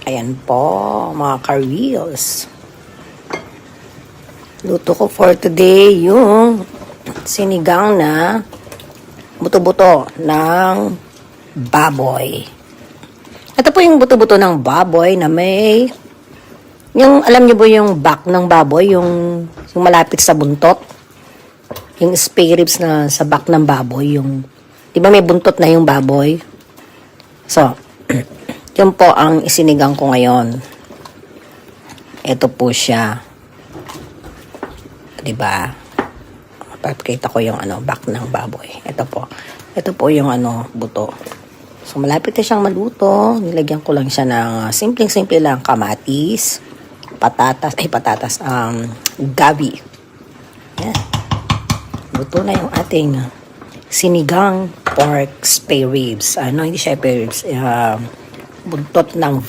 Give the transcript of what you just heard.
Ayan po, mga ka-reels. Luto ko for today yung sinigang na buto-buto ng baboy. Ito po yung buto-buto ng baboy na may, yung alam niyo po yung back ng baboy, yung malapit sa buntot. Yung spare ribs na sa back ng baboy, yung, di ba may buntot na yung baboy? So, yun po ang isinigang ko ngayon. Ito po siya. Diba? Papakita ko yung back ng baboy. Ito po. Ito po yung buto. So, malapit na siyang maluto. Nilagyan ko lang siya ng simpleng-simple lang kamatis, patatas, gabi. Yan. Luto na yung ating sinigang pork spare ribs. Hindi siya spare ribs. Buntot ng